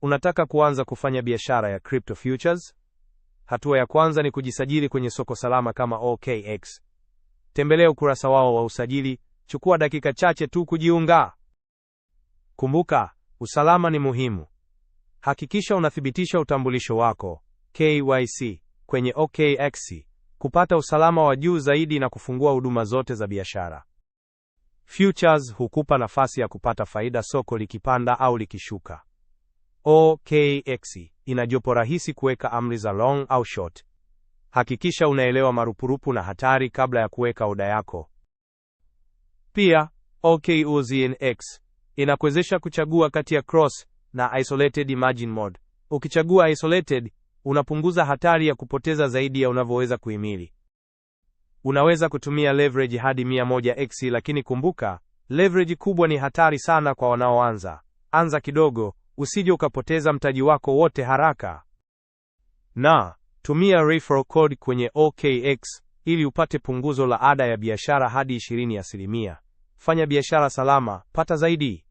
Unataka kuanza kufanya biashara ya crypto futures? Hatua ya kwanza ni kujisajili kwenye soko salama kama OKX. Tembelea ukurasa wao wa usajili, chukua dakika chache tu kujiunga. Kumbuka, usalama ni muhimu. Hakikisha unathibitisha utambulisho wako, KYC, kwenye OKX, kupata usalama wa juu zaidi na kufungua huduma zote za biashara. Futures hukupa nafasi ya kupata faida soko likipanda au likishuka. OKX ina jopo rahisi kuweka amri za long au short. Hakikisha unaelewa marupurupu na hatari kabla ya kuweka oda yako. Pia, OKX inakuwezesha kuchagua kati ya cross na isolated margin mode. Ukichagua isolated, unapunguza hatari ya kupoteza zaidi ya unavyoweza kuhimili. Unaweza kutumia leverage hadi 100x, lakini kumbuka, leverage kubwa ni hatari sana kwa wanaoanza. Anza kidogo, usije ukapoteza mtaji wako wote haraka. Na tumia referral code kwenye OKX ili upate punguzo la ada ya biashara hadi 20%. Fanya biashara salama, pata zaidi.